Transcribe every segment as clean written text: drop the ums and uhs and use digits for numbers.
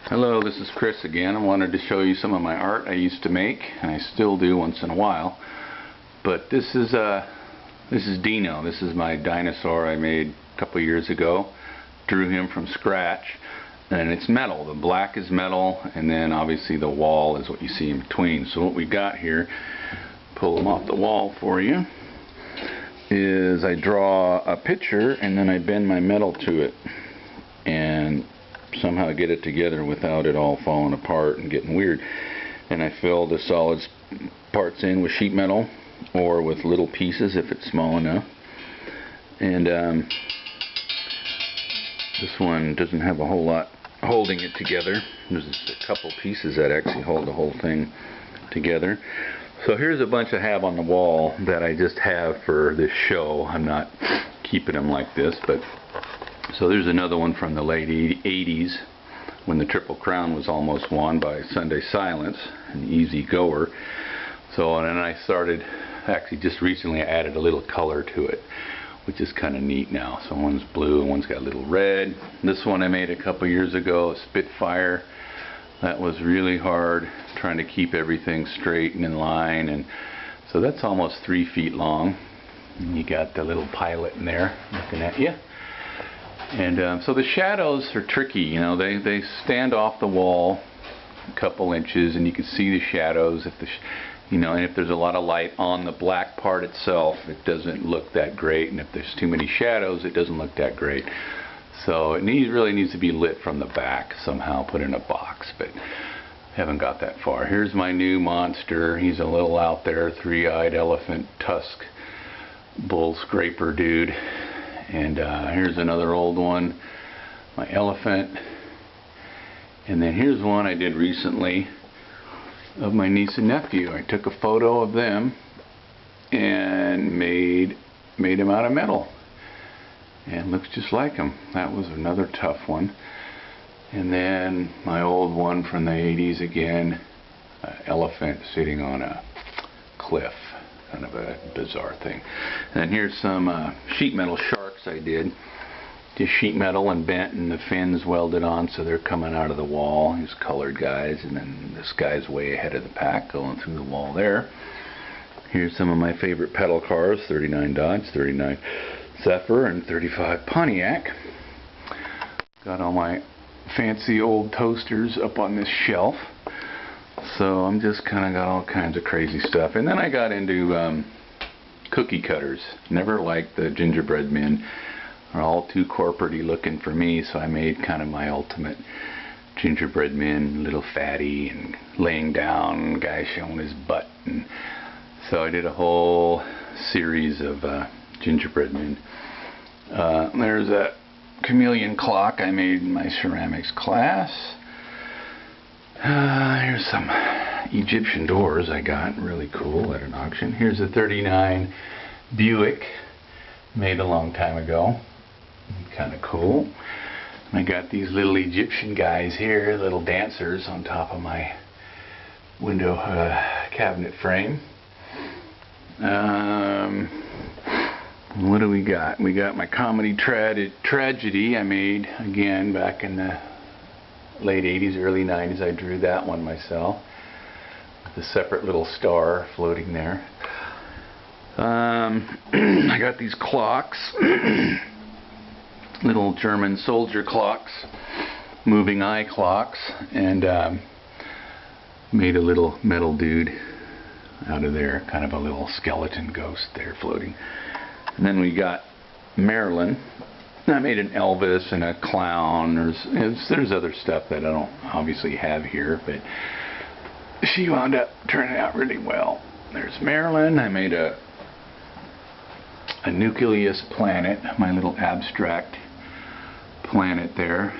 Hello, this is Chris again. I wanted to show you some of my art I used to make, and I still do once in a while. But this is Dino. This is my dinosaur I made a couple years ago. Drew him from scratch, and it's metal. The black is metal, and then obviously the wall is what you see in between. So what we got here, pull them off the wall for you, is I draw a picture and then I bend my metal to it and somehow get it together without it all falling apart and getting weird. And I fill the solid parts in with sheet metal or with little pieces if it's small enough. And this one doesn't have a whole lot holding it together. There's a couple pieces that actually hold the whole thing together. So here's a bunch I have on the wall that I just have for this show. I'm not keeping them like this, but so there's another one from the late 80s when the Triple Crown was almost won by Sunday Silence, an easy goer. So and then I started, actually just recently I added a little color to it, which is kind of neat now. So one's blue and one's got a little red. This one I made a couple years ago, a Spitfire. That was really hard, trying to keep everything straight and in line. And so that's almost 3 feet long. And you got the little pilot in there looking at you. And so the shadows are tricky, you know, they stand off the wall a couple inches and you can see the shadows if and if there's a lot of light on the black part itself, it doesn't look that great, and if there's too many shadows, it doesn't look that great. So it really needs to be lit from the back somehow, put in a box, but haven't got that far. Here's my new monster. He's a little out there, three-eyed elephant tusk bull scraper dude. And here's another old one, my elephant. And then here's one I did recently of my niece and nephew. I took a photo of them and made them out of metal. And looks just like them. That was another tough one. And then my old one from the 80s again, elephant sitting on a cliff. Kind of a bizarre thing. And here's some sheet metal sharks I did. Just sheet metal and bent, and the fins welded on so they're coming out of the wall. These colored guys, and then this guy's way ahead of the pack going through the wall there. Here's some of my favorite pedal cars, 39 Dodge, 39 Zephyr, and 35 Pontiac. Got all my fancy old toasters up on this shelf. So I'm just kind of got all kinds of crazy stuff. And then I got into cookie cutters. Never liked the gingerbread men. They're all too corporate-y looking for me, so I made kind of my ultimate gingerbread men, little fatty and laying down, guy showing his butt. And so I did a whole series of gingerbread men. There's a chameleon clock I made in my ceramics class. Here's some Egyptian doors I got, really cool, at an auction. Here's a 39 Buick, made a long time ago. Kind of cool. And I got these little Egyptian guys here, little dancers on top of my window cabinet frame. What do we got? We got my comedy tragedy I made again back in the late 80s, early 90s. I drew that one myself. The separate little star floating there. I got these clocks, little German soldier clocks, moving eye clocks, and made a little metal dude out of there, kind of a little skeleton ghost there floating. And then we got Marilyn. I made an Elvis and a clown. There's other stuff that I don't obviously have here, but she wound up turning out really well. There's Marilyn. I made a nucleus planet, my little abstract planet there.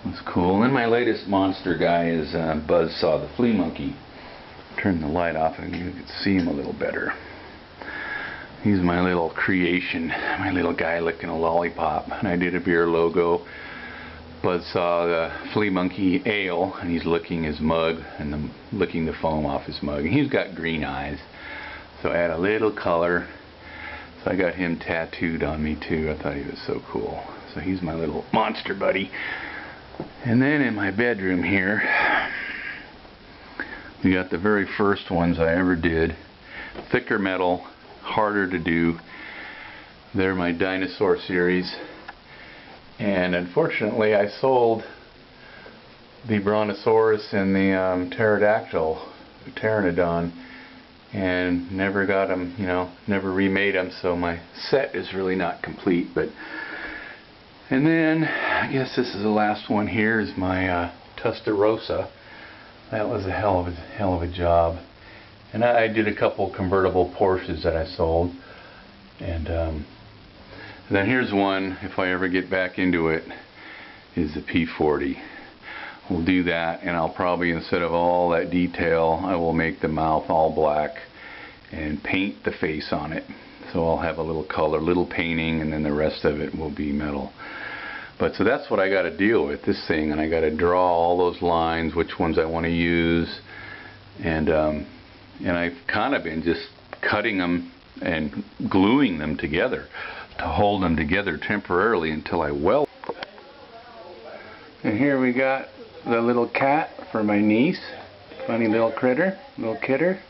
That's cool. And my latest monster guy is Buzzsaw the flea monkey. Turn the light off and you can see him a little better. He's my little creation, my little guy licking a lollipop. And I did a beer logo, Buzzsaw the flea monkey ale, and he's licking his mug and licking the foam off his mug. And he's got green eyes, so I add a little color. So I got him tattooed on me too. I thought he was so cool. So he's my little monster buddy. And then in my bedroom here, we got the very first ones I ever did. Thicker metal, harder to do. They're my dinosaur series. And unfortunately I sold the Brontosaurus and the pterodactyl, Pteranodon, and never got them, never remade them, so my set is really not complete. And then I guess this is the last one here, is my Testarossa. That was a hell of a job. And I did a couple convertible Porsches that I sold. And then here's one, if I ever get back into it, is the P40. We'll do that, and I'll probably, instead of all that detail, I will make the mouth all black and paint the face on it. So I'll have a little color, little painting, and then the rest of it will be metal. But so that's what I got to deal with, this thing, and I got to draw all those lines, which ones I want to use, and I've kind of been just cutting them and gluing them together to hold them together temporarily until I weld. And here we got the little cat for my niece. Funny little critter, little kidder.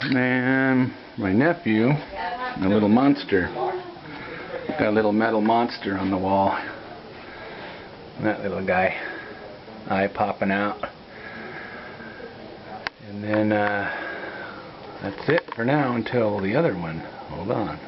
And my nephew, a little monster. Got a little metal monster on the wall. And that little guy, eye popping out. And then that's it for now until the other one. Hold on.